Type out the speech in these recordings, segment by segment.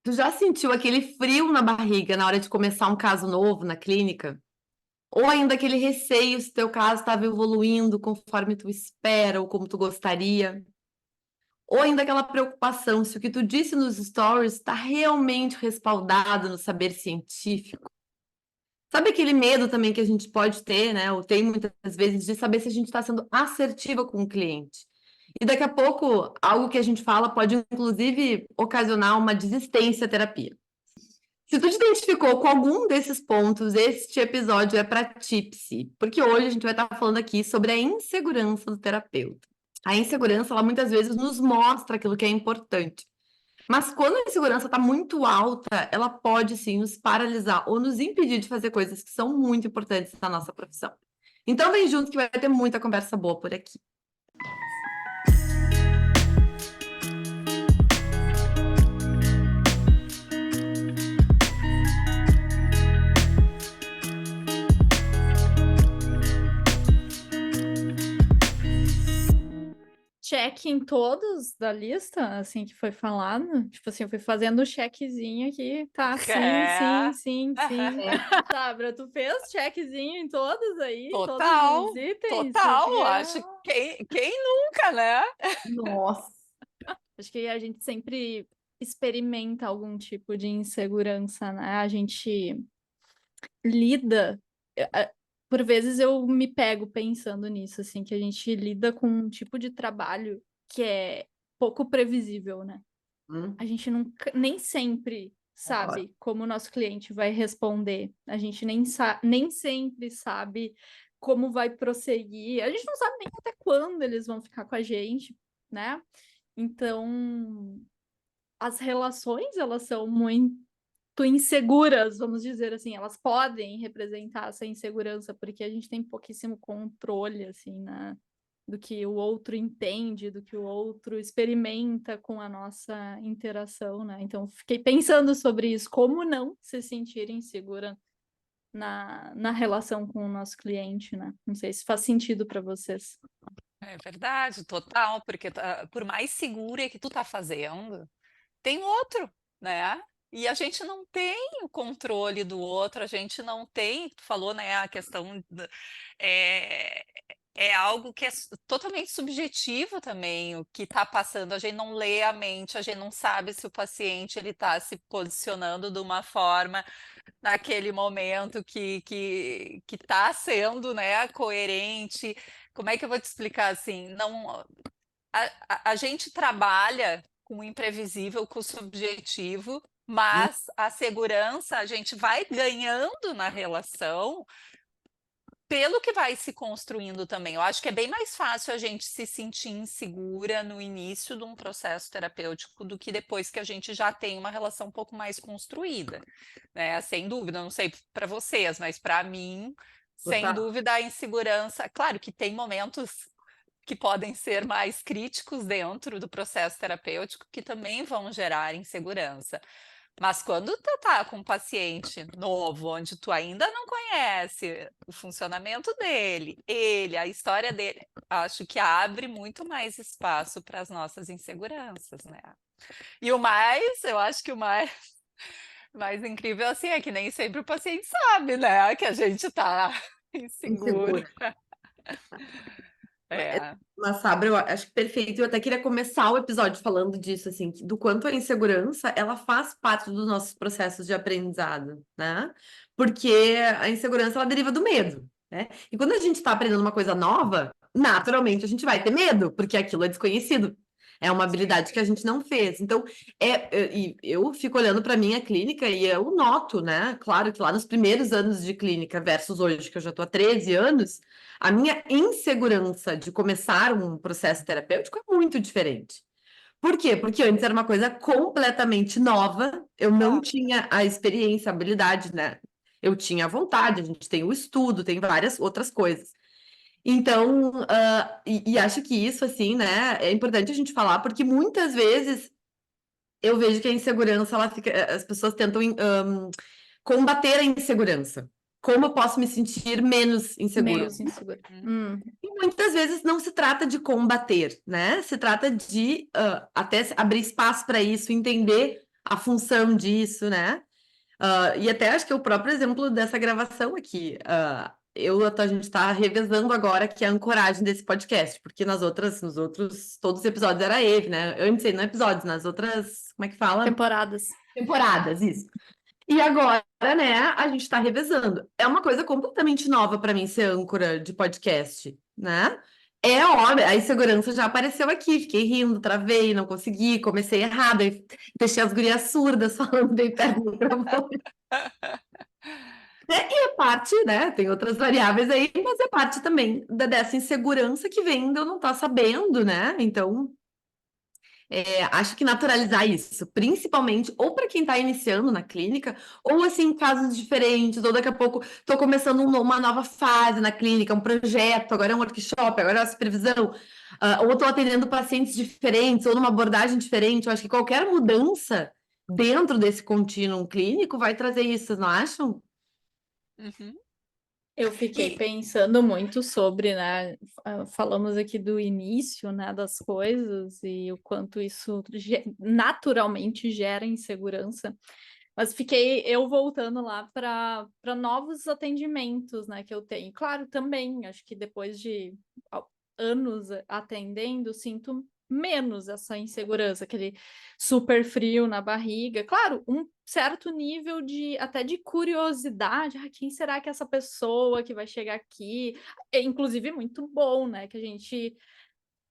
Tu já sentiu aquele frio na barriga na hora de começar um caso novo na clínica? Ou ainda aquele receio se teu caso estava evoluindo conforme tu espera ou como tu gostaria? Ou ainda aquela preocupação se o que tu disse nos stories está realmente respaldado no saber científico? Sabe aquele medo também que a gente pode ter, né? Ou tem muitas vezes de saber se a gente está sendo assertiva com o cliente. E daqui a pouco, algo que a gente fala pode, inclusive, ocasionar uma desistência à terapia. Se tu te identificou com algum desses pontos, este episódio é para ti, Psi, porque hoje a gente vai estar falando aqui sobre a insegurança do terapeuta. A insegurança, ela muitas vezes nos mostra aquilo que é importante. Mas quando a insegurança está muito alta, ela pode sim nos paralisar ou nos impedir de fazer coisas que são muito importantes na nossa profissão. Então vem junto que vai ter muita conversa boa por aqui. Check em todos da lista, assim, que foi falado. Tipo assim, eu fui fazendo o checkzinho aqui. Tá, sim. Sabra, tu fez checkzinho em todos aí? Todos os itens? Total. Acho que quem nunca, né? Nossa. Acho que a gente sempre experimenta algum tipo de insegurança, né? A gente lida... Por vezes eu me pego pensando nisso, assim, que a gente lida com um tipo de trabalho que é pouco previsível, né? A gente nem sempre sabe como o nosso cliente vai responder. A gente nem sempre sabe como vai prosseguir. A gente não sabe nem até quando eles vão ficar com a gente, né? Então, as relações, elas são muito inseguras, vamos dizer assim. Elas podem representar essa insegurança, porque a gente tem pouquíssimo controle, assim, né? Do que o outro entende, do que o outro experimenta com a nossa interação, né? Então, fiquei pensando sobre isso, como não se sentir insegura na relação com o nosso cliente, né? Não sei se faz sentido para vocês. É verdade, total, porque por mais segura que tu tá fazendo, tem outro, né? E a gente não tem o controle do outro, a gente não tem, tu falou, né, a questão é, é algo que é totalmente subjetivo também, o que está passando, a gente não lê a mente, a gente não sabe se o paciente ele está se posicionando de uma forma naquele momento que está sendo, né, coerente. Como é que eu vou te explicar assim? Não, a gente trabalha com o imprevisível, com o subjetivo, mas a segurança a gente vai ganhando na relação pelo que vai se construindo também. Eu acho que é bem mais fácil a gente se sentir insegura no início de um processo terapêutico do que depois que a gente já tem uma relação um pouco mais construída, né? Sem dúvida, não sei para vocês, mas para mim, sem dúvida, a insegurança. Claro que tem momentos que podem ser mais críticos dentro do processo terapêutico que também vão gerar insegurança. Mas quando tu tá com um paciente novo, onde tu ainda não conhece o funcionamento dele, a história dele, acho que abre muito mais espaço para as nossas inseguranças, né? E o mais, eu acho que o mais incrível assim é que nem sempre o paciente sabe, né, que a gente tá inseguro. É. Mas, Sabra, eu acho que perfeito. Eu até queria começar o episódio falando disso, assim, do quanto a insegurança, ela faz parte dos nossos processos de aprendizado, né? Porque a insegurança, ela deriva do medo, né? E quando a gente está aprendendo uma coisa nova, naturalmente a gente vai ter medo, porque aquilo é desconhecido. É uma habilidade que a gente não fez. Então, e eu fico olhando para minha clínica e eu noto, né? Claro que lá nos primeiros anos de clínica versus hoje, que eu já estou há 13 anos, a minha insegurança de começar um processo terapêutico é muito diferente. Por quê? Porque antes era uma coisa completamente nova, eu não tinha a experiência, a habilidade, né? Eu tinha a vontade, a gente tem o estudo, tem várias outras coisas. Então, e acho que isso, assim, né, é importante a gente falar, porque muitas vezes eu vejo que a insegurança, ela fica, as pessoas tentam combater a insegurança. Como eu posso me sentir menos inseguro? Menos inseguro. E muitas vezes não se trata de combater, né? Se trata de até abrir espaço para isso, entender a função disso, né? E até acho que é o próprio exemplo dessa gravação aqui. A gente está revezando agora aqui a ancoragem desse podcast, porque nos outros, todos os episódios era ele, né? Eu não sei, não episódios, nas outras, como é que fala? Temporadas. Temporadas, isso. E agora, né, a gente está revezando. É uma coisa completamente nova para mim ser âncora de podcast, né? É óbvio, a insegurança já apareceu aqui, fiquei rindo, travei, não consegui, comecei errado, aí deixei as gurias surdas falando bem perto do microfone. E é parte, né? Tem outras variáveis aí, mas é parte também dessa insegurança que vem de eu não estar sabendo, né? Então, acho que naturalizar isso, principalmente ou para quem está iniciando na clínica, ou assim, em casos diferentes, ou daqui a pouco estou começando uma nova fase na clínica, um projeto, agora é um workshop, agora é uma supervisão, ou estou atendendo pacientes diferentes, ou numa abordagem diferente. Eu acho que qualquer mudança dentro desse contínuo clínico vai trazer isso, vocês não acham? Uhum. Eu fiquei E, pensando muito sobre, né? Falamos aqui do início, né, das coisas e o quanto isso naturalmente gera insegurança. Mas fiquei eu voltando lá para novos atendimentos, né, que eu tenho. Claro, também, acho que depois de anos atendendo, sinto menos essa insegurança, aquele super frio na barriga. Claro, um certo nível de até de curiosidade. Quem será que é essa pessoa que vai chegar aqui? É inclusive muito bom, né, que a gente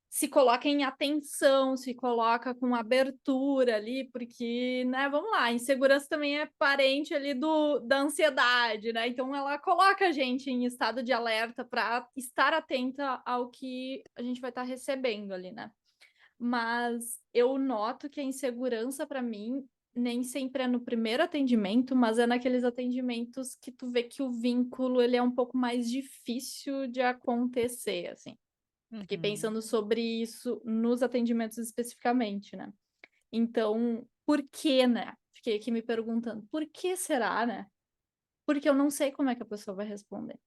se coloca em atenção, se coloca com abertura ali, porque, né, vamos lá, a insegurança também é parente ali da ansiedade, né? Então ela coloca a gente em estado de alerta para estar atenta ao que a gente vai estar recebendo ali, né? Mas eu noto que a insegurança para mim nem sempre é no primeiro atendimento, mas é naqueles atendimentos que tu vê que o vínculo ele é um pouco mais difícil de acontecer, assim. Fiquei uhum. pensando sobre isso nos atendimentos especificamente, né? Então, por que, né? Fiquei aqui me perguntando, por que será, né? Porque eu não sei como é que a pessoa vai responder.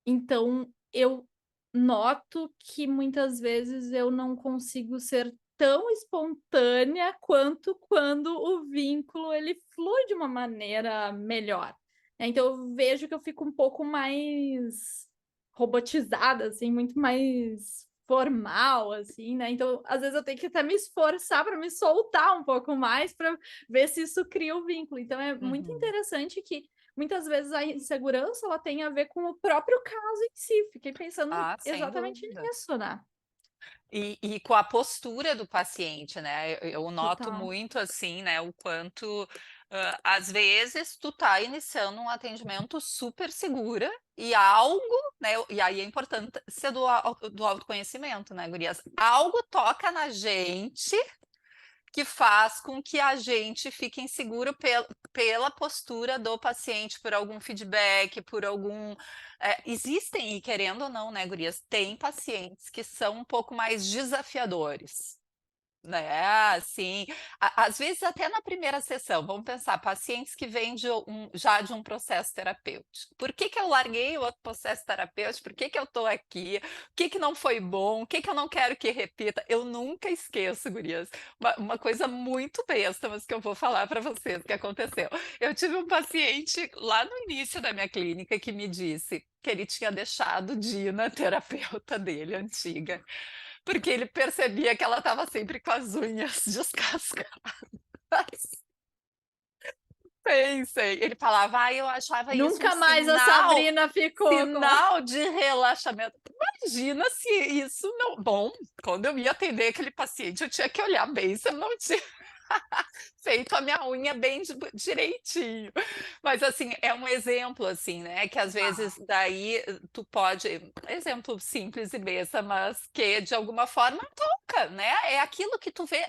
Então, eu noto que muitas vezes eu não consigo ser tão espontânea quanto quando o vínculo ele flui de uma maneira melhor. Então, eu vejo que eu fico um pouco mais robotizada, assim, muito mais formal, assim, né? Então, às vezes eu tenho que até me esforçar para me soltar um pouco mais para ver se isso cria o vínculo. Então, é muito Uhum. interessante que muitas vezes a insegurança ela tem a ver com o próprio caso em si. Fiquei pensando Sem exatamente dúvida. nisso, né? E com a postura do paciente, né? Eu noto Total. muito assim, né? O quanto às vezes tu tá iniciando um atendimento super segura e algo, né? E aí é importante ser do autoconhecimento, né, gurias? Algo toca na gente que faz com que a gente fique inseguro pela postura do paciente, por algum feedback, por algum. Existem, e querendo ou não, né, gurias, tem pacientes que são um pouco mais desafiadores. Né, assim, às vezes até na primeira sessão, vamos pensar, pacientes que vêm já de um processo terapêutico. Por que que eu larguei o outro processo terapêutico? Por que que eu estou aqui? O que que não foi bom? O que que eu não quero que repita? Eu nunca esqueço, gurias, uma coisa muito besta, mas que eu vou falar para vocês que aconteceu. Eu tive um paciente lá no início da minha clínica que me disse que ele tinha deixado de ir na terapeuta dele antiga, porque ele percebia que ela estava sempre com as unhas descascadas. Pensei. Ele falava: eu achava isso um Nunca mais a Sabrina ficou com. sinal de relaxamento". Imagina se isso não bom, quando eu ia atender aquele paciente, eu tinha que olhar bem se eu não tinha feito a minha unha bem direitinho. Mas, assim, é um exemplo, assim, né, que às vezes daí tu pode exemplo simples e besta, mas que de alguma forma toca, né, é aquilo que tu vê,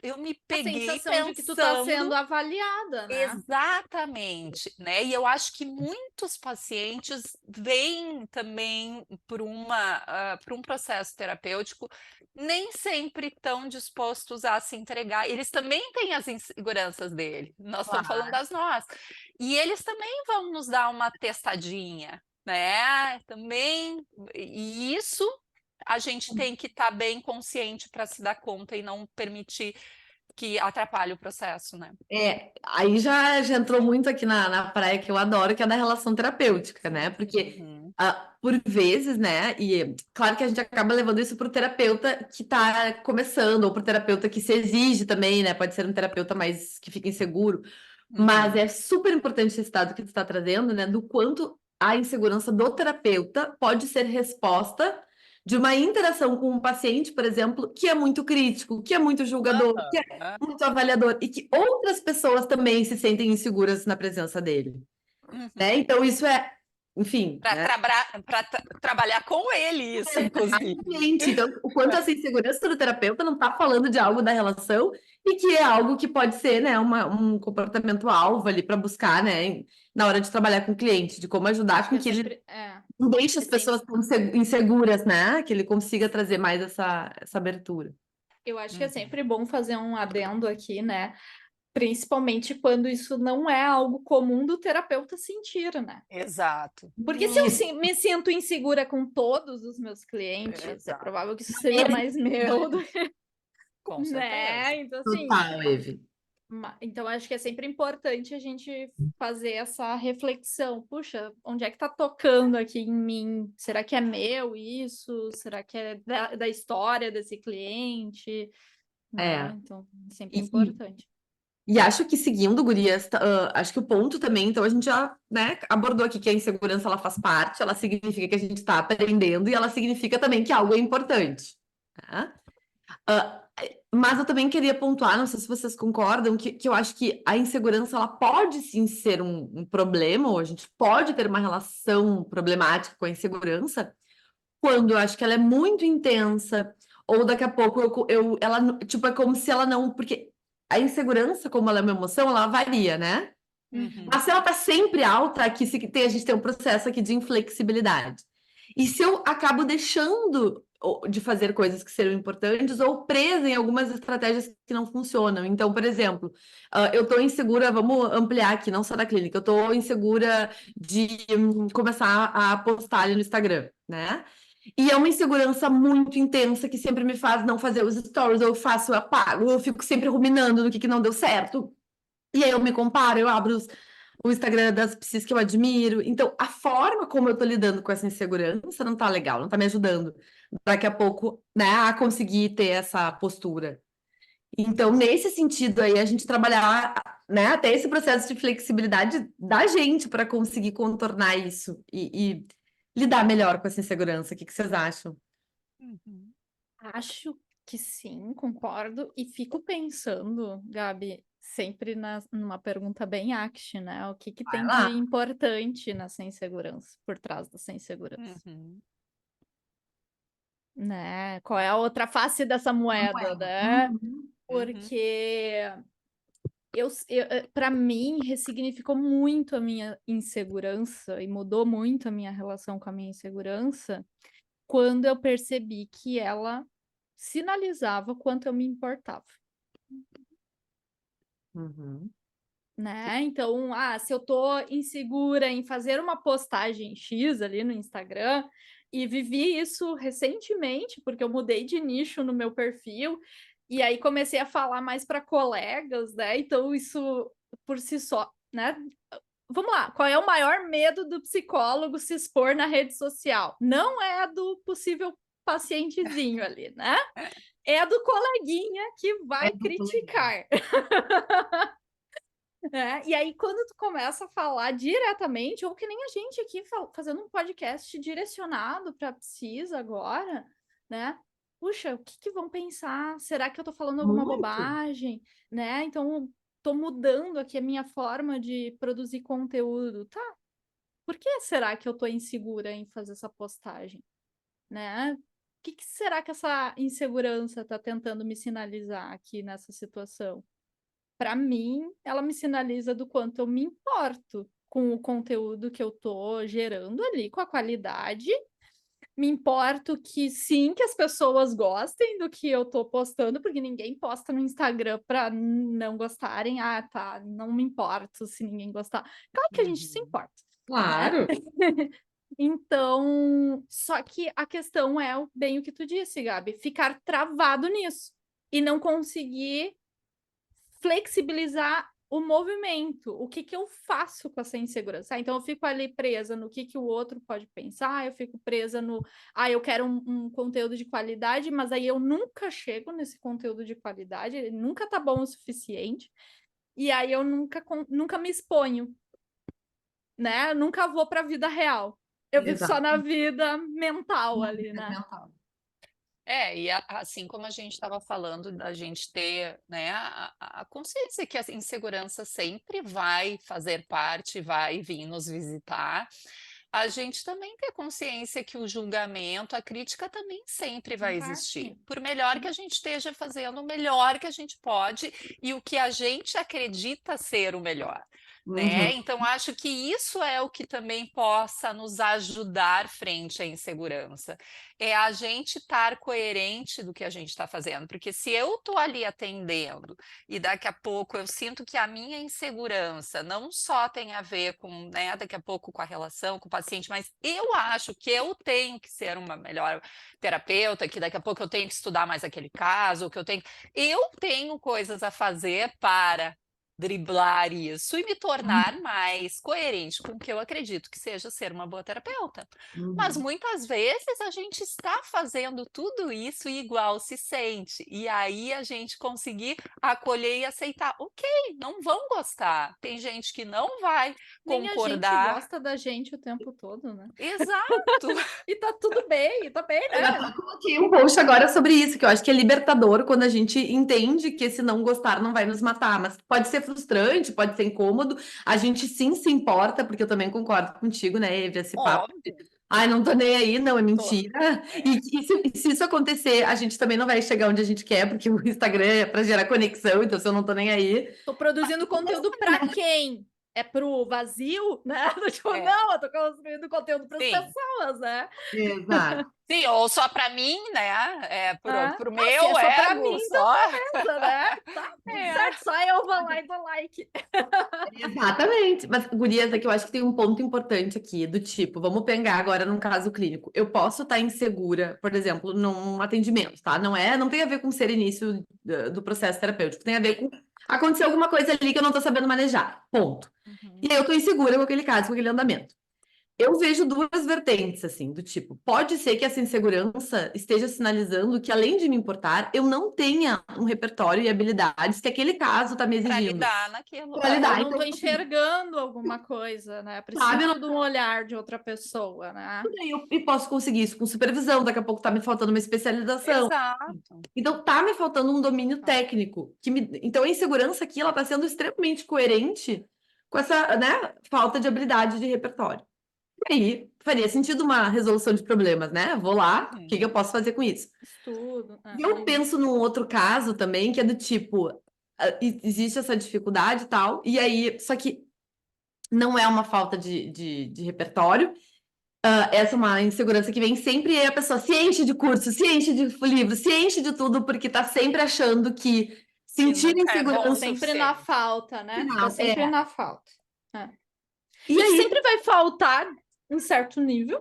eu me A peguei sensação de que tu tá pensando. sendo avaliada, né? Exatamente, né, e eu acho que muitos pacientes vêm também por um processo terapêutico, nem sempre estão dispostos a se entregar, eles também têm as inseguranças dele, nós estamos falando Claro. das nossas, e eles também vão nos dar uma testadinha, né, também, e isso a gente tem que estar bem consciente para se dar conta e não permitir que atrapalha o processo, né? Aí já entrou muito aqui na praia que eu adoro, que é da relação terapêutica, né? Porque Uhum. por vezes, né? E claro que a gente acaba levando isso para o terapeuta que está começando, ou para o terapeuta que se exige também, né? Pode ser um terapeuta mais que fica inseguro, mas é super importante esse dado que tu está trazendo, né? Do quanto a insegurança do terapeuta pode ser resposta de uma interação com um paciente, por exemplo, que é muito crítico, que é muito julgador, que é Aham. muito avaliador e que outras pessoas também se sentem inseguras na presença dele, né? Uhum. Então isso enfim, Para né? trabalhar com ele isso, inclusive. Exatamente. Então, o quanto essa insegurança do terapeuta não está falando de algo da relação e que é algo que pode ser, né, um comportamento alvo ali para buscar, né, na hora de trabalhar com o cliente, de como ajudar Acho com que é que ele sempre. não deixe É as sempre. pessoas tão inseguras, né, que ele consiga trazer mais essa abertura. Eu acho que é Uhum. sempre bom fazer um adendo aqui, né? Principalmente quando isso não é algo comum do terapeuta sentir, né? Exato. Porque se eu Isso. me sinto insegura com todos os meus clientes, é Exato. provável que isso seja mais meu do que, Com certeza. né? Então, assim, Total, Eve. então acho que é sempre importante a gente fazer essa reflexão. Puxa, onde é que tá tocando aqui em mim? Será que é meu isso? Será que é da história desse cliente? Né? É. Então, sempre E, e, importante. e acho que seguindo, Gurias, acho que o ponto também, então a gente já, né, abordou aqui que a insegurança ela faz parte, ela significa que a gente está aprendendo e ela significa também que algo é importante. Tá? Ah, mas eu também queria pontuar, não sei se vocês concordam, que eu acho que a insegurança ela pode sim ser um problema, ou a gente pode ter uma relação problemática com a insegurança, quando eu acho que ela é muito intensa, ou daqui a pouco ela, tipo, é como se ela não. Porque a insegurança, como ela é uma emoção, ela varia, né? Uhum. Mas se ela tá sempre alta, aqui a gente tem um processo aqui de inflexibilidade. E se eu acabo deixando de fazer coisas que seriam importantes ou presa em algumas estratégias que não funcionam. Então, por exemplo, eu estou insegura, vamos ampliar aqui, não só da clínica, eu estou insegura de começar a postar ali no Instagram, né? E é uma insegurança muito intensa que sempre me faz não fazer os stories, eu faço, eu apago, eu fico sempre ruminando no que não deu certo. E aí eu me comparo, eu abro o Instagram das psis que eu admiro. Então, a forma como eu tô lidando com essa insegurança não tá legal, não tá me ajudando daqui a pouco, né, a conseguir ter essa postura. Então, nesse sentido aí, a gente trabalhar, né, até esse processo de flexibilidade da gente para conseguir contornar isso e lidar melhor com essa insegurança. O que vocês acham? Uhum. Acho que sim, concordo. E fico pensando, Gabi, sempre numa pergunta bem act, né? O que Vai tem de lá. importante nessa insegurança, por trás dessa insegurança, Uhum. né? Qual é a outra face dessa moeda, né? Uhum. Uhum. Porque para mim, ressignificou muito a minha insegurança e mudou muito a minha relação com a minha insegurança quando eu percebi que ela sinalizava o quanto eu me importava, Uhum. né? Então, se eu tô insegura em fazer uma postagem X ali no Instagram, e vivi isso recentemente, porque eu mudei de nicho no meu perfil, e aí comecei a falar mais para colegas, né? Então, isso por si só, né? Vamos lá, qual é o maior medo do psicólogo se expor na rede social? Não é do possível pacientezinho ali, né? É do coleguinha que É vai muito legal. criticar. E aí, quando tu começa a falar diretamente, ou que nem a gente aqui fazendo um podcast direcionado para psis agora, né? Puxa, o que vão pensar? Será que eu tô falando alguma Muito. bobagem? Né? Então, tô mudando aqui a minha forma de produzir conteúdo. Tá, por que será que eu tô insegura em fazer essa postagem? Né? O que será que essa insegurança tá tentando me sinalizar aqui nessa situação? Para mim, ela me sinaliza do quanto eu me importo com o conteúdo que eu tô gerando ali, com a qualidade. Me importo que sim, que as pessoas gostem do que eu tô postando, porque ninguém posta no Instagram para não gostarem. Ah, tá, não me importo se ninguém gostar. Claro que a gente se Uhum. importa, né? Claro. Então, só que a questão é bem o que tu disse, Gabi, ficar travado nisso e não conseguir flexibilizar o movimento. O que eu faço com essa insegurança? Então, eu fico ali presa no que o outro pode pensar, eu fico presa no... eu quero um conteúdo de qualidade, mas aí eu nunca chego nesse conteúdo de qualidade, ele nunca tá bom o suficiente, e aí eu nunca me exponho, né? Eu nunca vou para a vida real. Eu fico só na vida mental ali, né? Mental. E assim como a gente estava falando da gente ter, né, a consciência que a insegurança sempre vai fazer parte, vai vir nos visitar, a gente também ter consciência que o julgamento, a crítica também sempre vai existir. Por melhor que a gente esteja fazendo, o melhor que a gente pode e o que a gente acredita ser o melhor. Né? Então, acho que isso é o que também possa nos ajudar frente à insegurança. É a gente estar coerente do que a gente está fazendo. Porque se eu estou ali atendendo e daqui a pouco eu sinto que a minha insegurança não só tem a ver com, né, daqui a pouco com a relação com o paciente, mas eu acho que eu tenho que ser uma melhor terapeuta, que daqui a pouco eu tenho que estudar mais aquele caso, que eu tenho coisas a fazer para driblar isso e me tornar mais coerente com o que eu acredito que seja ser uma boa terapeuta. Mas muitas vezes a gente está fazendo tudo isso e igual se sente. E aí a gente conseguir acolher e aceitar. Ok, não vão gostar. Tem gente que não vai Nem a gente concordar. gosta da gente o tempo todo, né? Exato. E tá tudo bem, tá bem, né? Eu coloquei um post agora sobre isso, que eu acho que é libertador quando a gente entende que esse não gostar não vai nos matar, mas pode ser frustrante, pode ser incômodo, a gente sim se importa, porque eu também concordo contigo, né, Eve, esse papo. Óbvio. Ai, não tô nem aí, não, é mentira. E se isso acontecer, a gente também não vai chegar onde a gente quer, porque o Instagram é para gerar conexão, então se eu não tô nem aí. Tô produzindo conteúdo pra quem? É pro vazio, né? Tipo, não, eu tô construindo conteúdo para as pessoas, né? Exato. Sim, ou só para mim, né? Pro meu se é só pra ego, mim, só. Então beleza, né? Tá certo, só eu vou lá e dou like. Exatamente. Mas, gurias, é que eu acho que tem um ponto importante aqui, do tipo, vamos pegar agora num caso clínico. Eu posso estar insegura, por exemplo, num atendimento, tá? Não tem a ver com ser início do processo terapêutico, tem a ver com acontecer alguma coisa ali que eu não tô sabendo manejar. Ponto. E aí eu tô insegura com aquele caso, com aquele andamento. Eu vejo duas vertentes, assim, do tipo, pode ser que essa insegurança esteja sinalizando que, além de me importar, eu não tenha um repertório e habilidades que aquele caso está me Para exigindo. lidar naquilo. Pra lidar. Eu não Então, tô enxergando alguma coisa, né? sabe, Preciso de um olhar de outra pessoa, né? e posso conseguir isso com supervisão, daqui a pouco tá me faltando uma especialização. Exato. Então, tá me faltando um domínio técnico. Então, a insegurança aqui, ela tá sendo extremamente coerente com essa, né, falta de habilidade de repertório. E aí, faria sentido uma resolução de problemas, né? Vou lá, o que eu posso fazer com isso? Estudo. E eu penso num outro caso também, que é do tipo, existe essa dificuldade e tal, e aí, só que não é uma falta de repertório, essa é uma insegurança que vem sempre, e aí a pessoa se enche de curso, se enche de livro, se enche de tudo, porque tá sempre achando que sentir nunca é bom o Tá insegurança... sempre na suficiente. falta, né? Não, Tá sempre na falta. E E aí, sempre vai faltar um certo nível,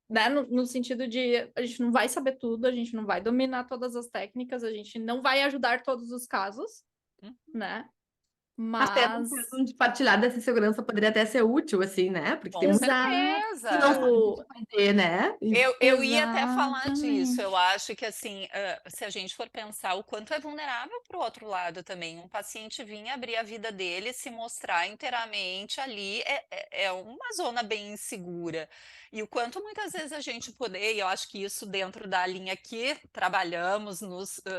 né? No sentido de a gente não vai saber tudo, a gente não vai dominar todas as técnicas, a gente não vai ajudar todos os casos, né? até no Mas caso de partilhar dessa insegurança poderia até ser útil, assim, né? Porque tem Com muita certeza. que não sabe o que fazer, né? Eu ia até falar disso. Exatamente. Eu acho que, assim, se a gente for pensar o quanto é vulnerável para o outro lado também, um paciente vir abrir a vida dele, se mostrar inteiramente ali, é uma zona bem insegura. E o quanto muitas vezes a gente poder, e eu acho que isso dentro da linha que trabalhamos,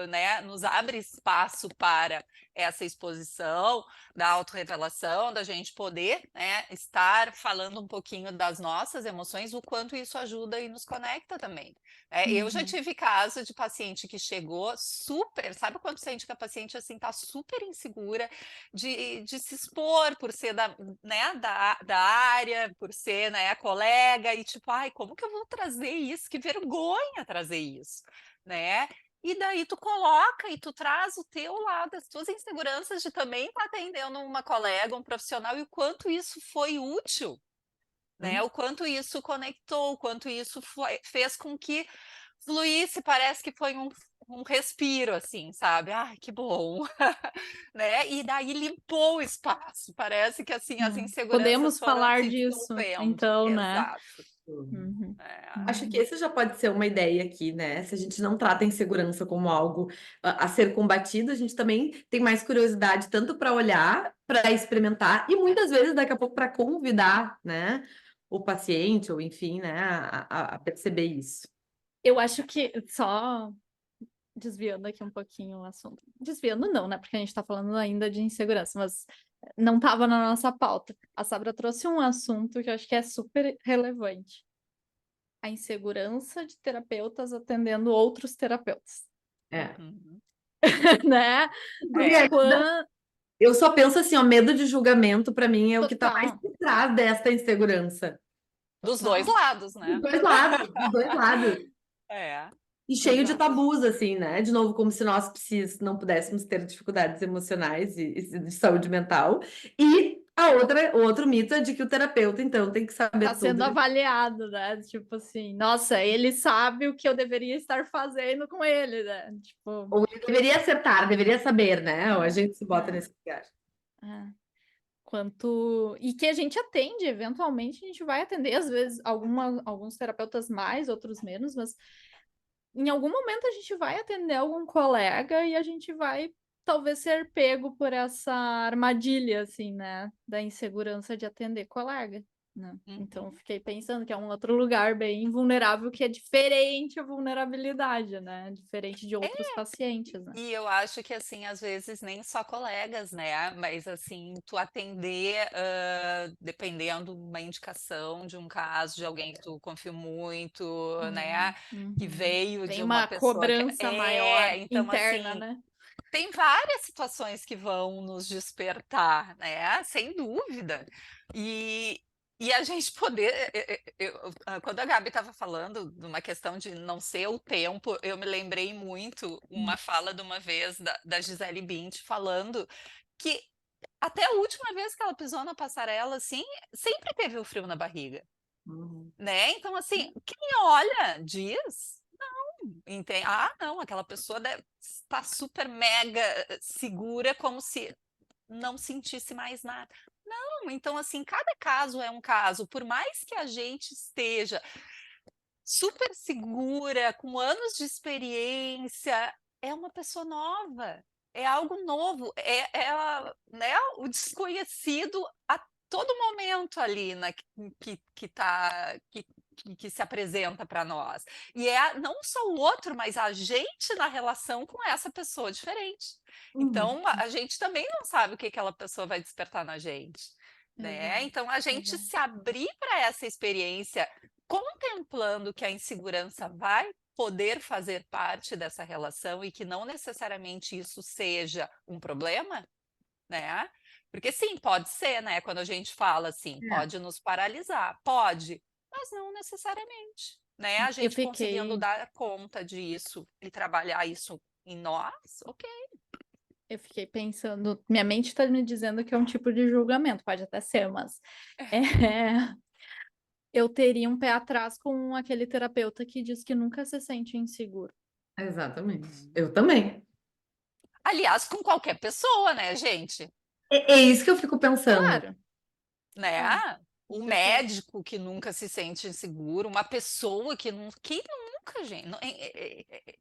né, nos abre espaço para essa exposição da autorrevelação, da gente poder, né, estar falando um pouquinho das nossas emoções, o quanto isso ajuda e nos conecta também. Eu já tive caso de paciente que chegou super, sabe quando sente que a paciente assim está super insegura de se expor por ser né, da área, por ser, né, colega, e tipo, ai, como que eu vou trazer isso? Que vergonha trazer isso, né? E daí tu coloca e tu traz o teu lado, as tuas inseguranças de também estar atendendo uma colega, um profissional, e o quanto isso foi útil, né? O quanto isso conectou, o quanto isso fez com que fluísse, parece que foi um respiro, assim, sabe? Ai, que bom, né? E daí limpou o espaço. Parece que assim as inseguranças Podemos foram falar se disso, dissolvendo. então, né? Exato. Uhum. Acho que esse já pode ser uma ideia aqui, né? Se a gente não trata a insegurança como algo a ser combatido, a gente também tem mais curiosidade tanto para olhar, para experimentar e muitas vezes daqui a pouco para convidar, né, o paciente ou enfim, né, a perceber isso. Eu acho que, só desviando aqui um pouquinho o assunto. Desviando não, né? Porque a gente tá falando ainda de insegurança, mas não estava na nossa pauta. A Sabra trouxe um assunto que eu acho que é super relevante. A insegurança de terapeutas atendendo outros terapeutas, É. Uhum. né? É. Quando... Eu só penso assim, ó, medo de julgamento para mim é o que está mais Total, por trás dessa insegurança. Dos dois total. lados, Dos né? dois lados, dos dois lados. É, E cheio de Exato. tabus, assim, né? De novo, como se nós não pudéssemos ter dificuldades emocionais e de saúde mental. E o outro mito é de que o terapeuta, então, tem que saber Tá sendo tudo. avaliado, né? Tipo assim, nossa, ele sabe o que eu deveria estar fazendo com ele, né? Tipo, Ou ele deveria acertar, deveria saber, né? Ou a gente se bota é. nesse lugar. É. Quanto... E que a gente atende, eventualmente a gente vai atender, às vezes, alguns terapeutas mais, outros menos, mas em algum momento a gente vai atender algum colega e a gente vai talvez ser pego por essa armadilha, assim, né? Da insegurança de atender colega, né? Então, Uhum. fiquei pensando que é um outro lugar bem vulnerável, que é diferente a vulnerabilidade, né? Diferente de outros pacientes, né? E eu acho que, assim, às vezes nem só colegas, né? Mas, assim, tu atender, dependendo uma indicação de um caso de alguém que tu confia muito, né? Que veio Tem de uma uma pessoa que cobrança maior então, interna, assim, né? tem várias situações que vão nos despertar, né? Sem dúvida. E, e a gente poder. Quando a Gabi estava falando de uma questão de não ser o tempo, eu me lembrei muito uma fala de uma vez da Gisele Bündchen falando que até a última vez que ela pisou na passarela, assim, sempre teve o frio na barriga, Uhum. né? Então, assim, quem olha diz. Entende? Ah, não, aquela pessoa deve estar super mega segura, como se não sentisse mais nada. Não, então assim, cada caso é um caso, por mais que a gente esteja super segura, com anos de experiência, é uma pessoa nova, é algo novo, né, o desconhecido a todo momento ali que se apresenta para nós. E é não só o outro, mas a gente na relação com essa pessoa diferente. Uhum. Então, a gente também não sabe o que aquela pessoa vai despertar na gente. Né? Exato, Então, a gente exato. se abrir para essa experiência contemplando que a insegurança vai poder fazer parte dessa relação e que não necessariamente isso seja um problema, né? Porque sim, pode ser, né? Quando a gente fala assim, É. pode nos paralisar, pode, mas não necessariamente, né? A Eu gente conseguindo fiquei, dar conta disso e trabalhar isso em nós, ok. eu fiquei pensando, minha mente está me dizendo que é um tipo de julgamento, pode até ser, mas eu teria um pé atrás com aquele terapeuta que diz que nunca se sente inseguro. Exatamente. Eu também. Aliás, com qualquer pessoa, né, gente? É isso que eu fico pensando. Claro, claro. Né? Um Porque médico que nunca se sente inseguro, uma pessoa que nunca, gente,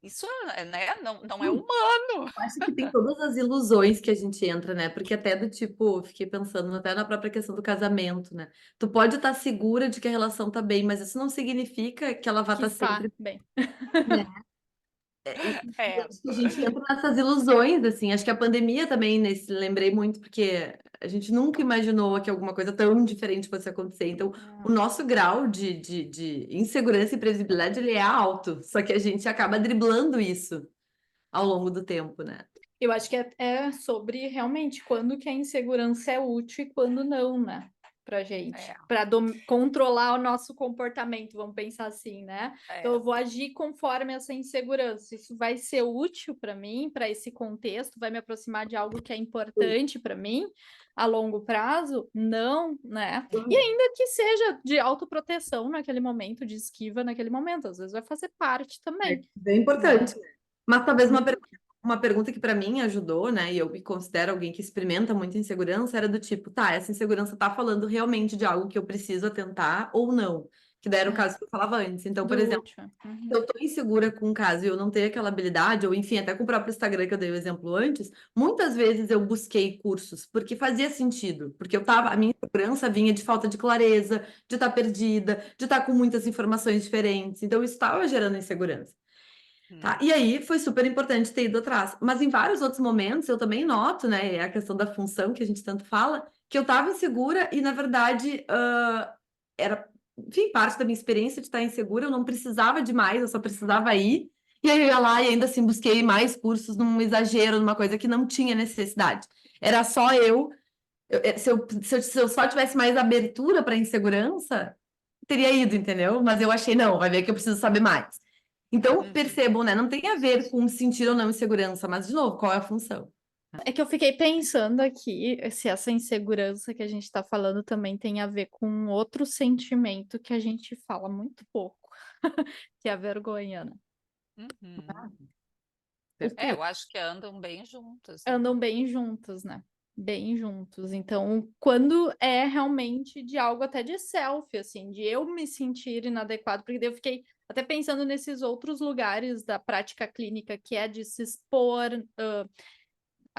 isso né, não é humano. Acho que tem todas as ilusões que a gente entra, né? Porque até do tipo, fiquei pensando até na própria questão do casamento, né? Tu pode estar segura de que a relação tá bem, mas isso não significa que ela vai que estar está sempre, bem. né? E É, acho que a gente entra nessas ilusões, assim. Acho que a pandemia também, nesse, lembrei muito, porque a gente nunca imaginou que alguma coisa tão diferente fosse acontecer. Então, o nosso grau de insegurança e previsibilidade, ele é alto. Só que a gente acaba driblando isso ao longo do tempo, né? Eu acho que é sobre realmente quando que a insegurança é útil e quando não, né? Pra gente, é, para controlar o nosso comportamento, vamos pensar assim, né? Então é. eu vou agir conforme essa insegurança. Isso vai ser útil para mim, para esse contexto, vai me aproximar de algo que é importante para mim a longo prazo? Não, né? E ainda que seja de autoproteção naquele momento, de esquiva naquele momento, às vezes vai fazer parte É também, bem né? importante. Mas talvez uma pergunta que para mim ajudou, né? E eu me considero alguém que experimenta muita insegurança, era do tipo, tá, essa insegurança tá falando realmente de algo que eu preciso atentar ou não? Que daí era o caso que eu falava antes. Então, por Do exemplo, último. se eu tô insegura com um caso e eu não tenho aquela habilidade, ou enfim, até com o próprio Instagram que eu dei o exemplo antes, muitas vezes eu busquei cursos porque fazia sentido, porque a minha insegurança vinha de falta de clareza, de estar perdida, de estar com muitas informações diferentes. Então, isso estava gerando insegurança. Tá? E aí foi super importante ter ido atrás. Mas em vários outros momentos eu também noto, né? É a questão da função que a gente tanto fala, que eu estava insegura e, na verdade, era, enfim, parte da minha experiência de estar insegura, eu não precisava de mais, eu só precisava ir. E aí eu ia lá e ainda assim busquei mais cursos num exagero, numa coisa que não tinha necessidade. Era só se eu só tivesse mais abertura para insegurança, teria ido, entendeu? Mas eu achei, não, vai ver que eu preciso saber mais. Então, percebam, né? Não tem a ver com sentir ou não insegurança, mas, de novo, qual é a função? É que eu fiquei pensando aqui se essa insegurança que a gente está falando também tem a ver com outro sentimento que a gente fala muito pouco, que é a vergonha, né? Uhum. O- Eu acho que andam bem juntas, né? Andam bem juntos, né? Bem juntos. Então, quando é realmente de algo até de selfie, assim, de eu me sentir inadequado, porque daí eu fiquei até pensando nesses outros lugares da prática clínica, que é de se expor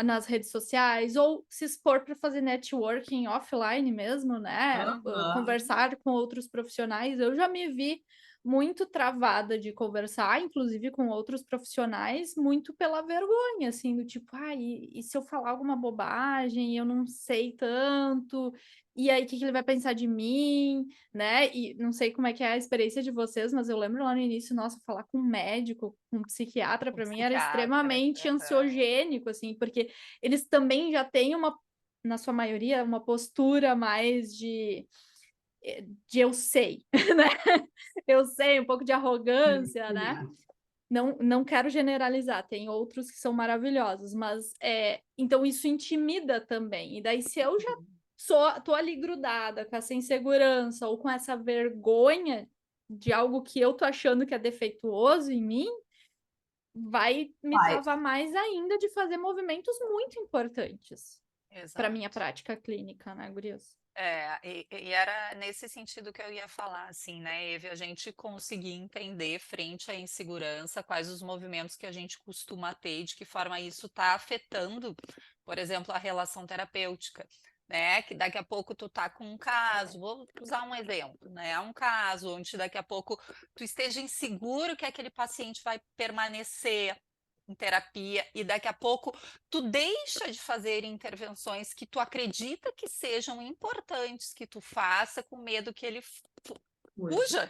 nas redes sociais, ou se expor para fazer networking offline mesmo, né? Aham. Conversar com outros profissionais. Eu já me vi muito travada de conversar, inclusive com outros profissionais, muito pela vergonha, assim, do tipo, e se eu falar alguma bobagem, eu não sei tanto, e aí o que ele vai pensar de mim, né? E não sei como é que é a experiência de vocês, mas eu lembro lá no início, nossa, falar com um médico, com um psiquiatra, Um para mim era psiquiatra. extremamente ansiogênico, assim, porque eles também já têm na sua maioria, uma postura mais de eu sei, né? Eu sei, um pouco de arrogância, né? Não quero generalizar, tem outros que são maravilhosos, mas então isso intimida também. E daí, se eu já tô ali grudada com essa insegurança ou com essa vergonha de algo que eu tô achando que é defeituoso em mim, vai me Vai. travar mais ainda de fazer movimentos muito importantes para minha Exato. prática clínica, né, gurias? E era nesse sentido que eu ia falar, assim, né, Eve, a gente conseguir entender frente à insegurança quais os movimentos que a gente costuma ter e de que forma isso está afetando, por exemplo, a relação terapêutica, né, que daqui a pouco tu tá com um caso, vou usar um exemplo, né, um caso onde daqui a pouco tu esteja inseguro que aquele paciente vai permanecer em terapia e daqui a pouco tu deixa de fazer intervenções que tu acredita que sejam importantes que tu faça com medo que ele fuja,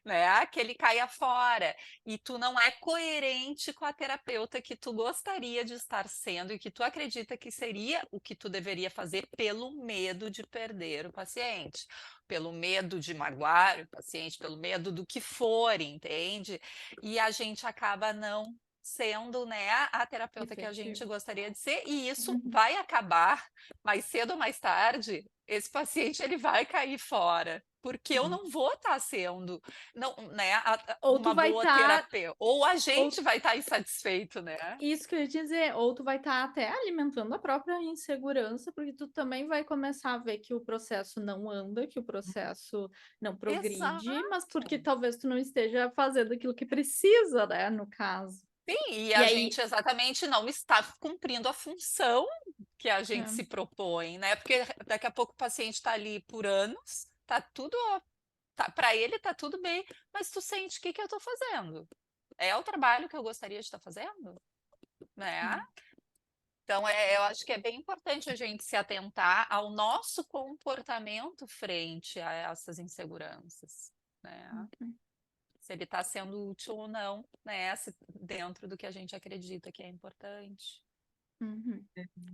né? Que ele caia fora. E tu não é coerente com a terapeuta que tu gostaria de estar sendo e que tu acredita que seria o que tu deveria fazer pelo medo de perder o paciente, pelo medo de magoar o paciente, pelo medo do que for, entende? E a gente acaba não sendo, né, a terapeuta que a gente Efetivo. gostaria de ser, e isso vai acabar mais cedo ou mais tarde, esse paciente ele vai cair fora, porque eu não vou estar sendo, não, né, Ou tu uma vai boa estar, terapeuta, ou a ou gente vai estar insatisfeito, né? isso que eu ia dizer, ou tu vai estar até alimentando a própria insegurança, porque tu também vai começar a ver que o processo não anda, que o processo não progride, mas porque Exato. talvez tu não esteja fazendo aquilo que precisa, né, no caso. Sim, e E a aí, gente exatamente não está cumprindo a função que a gente é, se propõe, né? Porque daqui a pouco o paciente está ali por anos, tá tudo, tá, para ele tá tudo bem, mas tu sente o que que eu estou fazendo? É o trabalho que eu gostaria de estar fazendo, né? Então, eu acho que é bem importante a gente se atentar ao nosso comportamento frente a essas inseguranças, né? Se ele está sendo útil ou não, né? Dentro do que a gente acredita que é importante. uhum,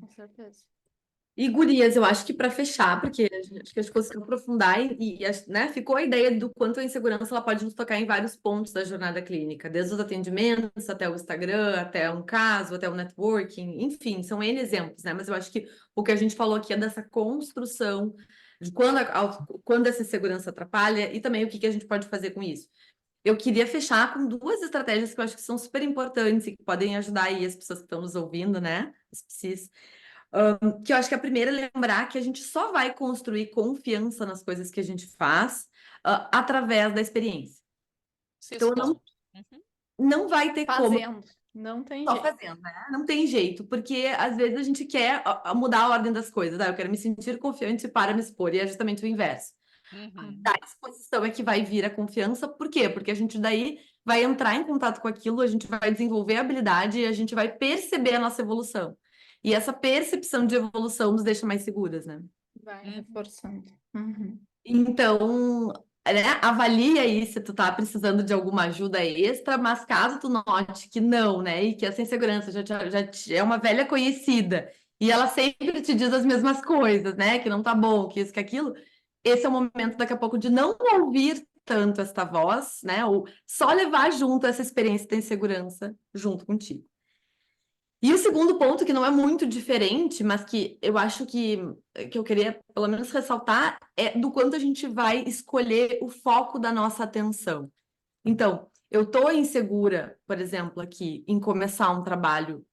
com certeza. E gurias, eu acho que para fechar, porque acho que a gente conseguiu aprofundar né, ficou a ideia do quanto a insegurança ela pode nos tocar em vários pontos da jornada clínica, desde os atendimentos até o Instagram, até um caso, até o networking, enfim, são N exemplos, né? Mas eu acho que o que a gente falou aqui é dessa construção de quando essa insegurança atrapalha e também o que a gente pode fazer com isso. eu queria fechar com 2 estratégias que eu acho que são super importantes e que podem ajudar aí as pessoas que estão nos ouvindo, né? Os psis. Que eu acho que a primeira é lembrar que a gente só vai construir confiança nas coisas que a gente faz através da experiência. Se Então, expondo. Uhum. não vai ter como Fazendo. Não tem só jeito. fazendo, né? Não tem jeito, porque às vezes a gente quer mudar a ordem das coisas, eu quero me sentir confiante para me expor, e é justamente o inverso. Uhum. Da exposição é que vai vir a confiança, por quê? Porque a gente daí vai entrar em contato com aquilo, a gente vai desenvolver a habilidade e a gente vai perceber a nossa evolução. E essa percepção de evolução nos deixa mais seguras, né? Vai reforçando. Uhum. Então, né, avalia aí se tu tá precisando de alguma ajuda extra, mas caso tu note que não, né, e que essa insegurança já é uma velha conhecida, e ela sempre te diz as mesmas coisas, né, que não tá bom, que isso, que aquilo, esse é o momento daqui a pouco de não ouvir tanto esta voz, né, ou só levar junto essa experiência da insegurança junto contigo. E o segundo ponto, que não é muito diferente, mas que eu acho que eu queria pelo menos ressaltar, é do quanto a gente vai escolher o foco da nossa atenção. Então, eu estou insegura, por exemplo, aqui, em começar um trabalho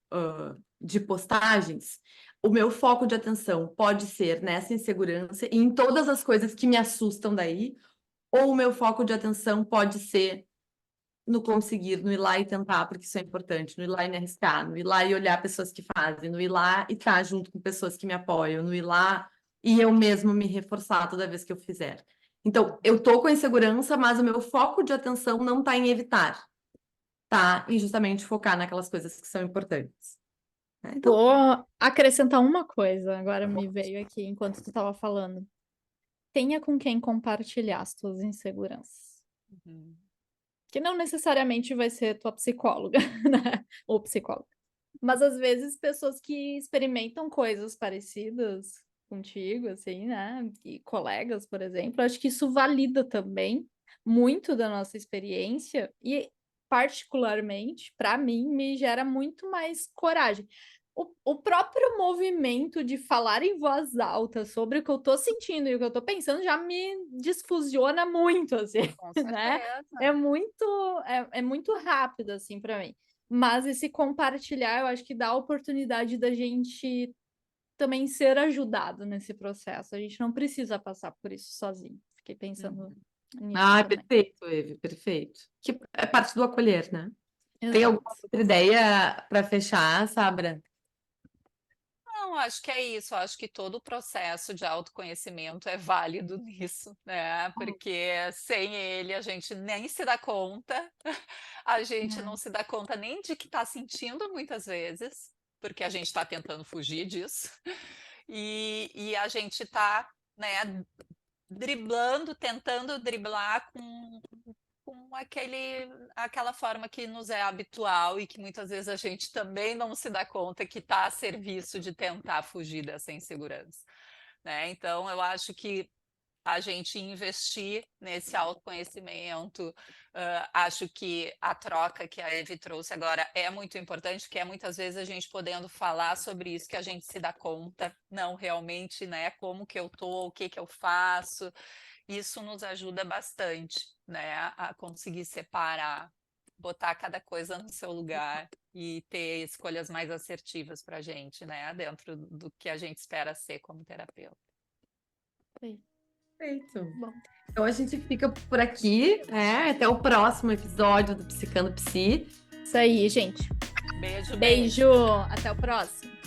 de postagens, o meu foco de atenção pode ser nessa insegurança e em todas as coisas que me assustam daí, ou o meu foco de atenção pode ser no conseguir, no ir lá e tentar, porque isso é importante, no ir lá e me arriscar, no ir lá e olhar pessoas que fazem, no ir lá e estar junto com pessoas que me apoiam, no ir lá e eu mesmo me reforçar toda vez que eu fizer. Então, eu tô com a insegurança, mas o meu foco de atenção não tá em evitar, tá em justamente focar naquelas coisas que são importantes. Né? Então, Vou acrescentar uma coisa, agora me veio aqui enquanto tu estava falando. Tenha com quem compartilhar as tuas inseguranças. Uhum. Que não necessariamente vai ser tua psicóloga, né? Ou psicóloga. Mas às vezes pessoas que experimentam coisas parecidas contigo, assim, né? E colegas, por exemplo, acho que isso valida também muito da nossa experiência e, particularmente, para mim, me gera muito mais coragem. O próprio movimento de falar em voz alta sobre o que eu tô sentindo e o que eu tô pensando já me desfusiona muito, assim, Com né? certeza. É muito rápido, assim, para mim. Mas esse compartilhar, eu acho que dá a oportunidade da gente também ser ajudado nesse processo. A gente não precisa passar por isso sozinho. Fiquei pensando nisso também. perfeito, Eve, perfeito. Que é parte do acolher, né? Tem Exato. alguma outra ideia para fechar, Sabra? Não, acho que é isso. Acho que todo o processo de autoconhecimento é válido nisso, né? Porque sem ele a gente nem se dá conta, a gente não se dá conta nem de que está sentindo muitas vezes, porque a gente está tentando fugir disso, e a gente está, né, driblando, tentando driblar com aquela forma que nos é habitual e que muitas vezes a gente também não se dá conta que está a serviço de tentar fugir dessa insegurança, né? Então, eu acho que a gente investir nesse autoconhecimento, acho que a troca que a Eve trouxe agora é muito importante, que é muitas vezes a gente podendo falar sobre isso, que a gente se dá conta, não realmente, né, como que eu tô, o que que eu faço, isso nos ajuda bastante, né, a conseguir separar, botar cada coisa no seu lugar e ter escolhas mais assertivas para a gente, né, dentro do que a gente espera ser como terapeuta. Perfeito. Bom, Então a gente fica por aqui, né? Até o próximo episódio do Psicando Psi. isso aí, gente. Beijo, beijo. Beijo. Até o próximo.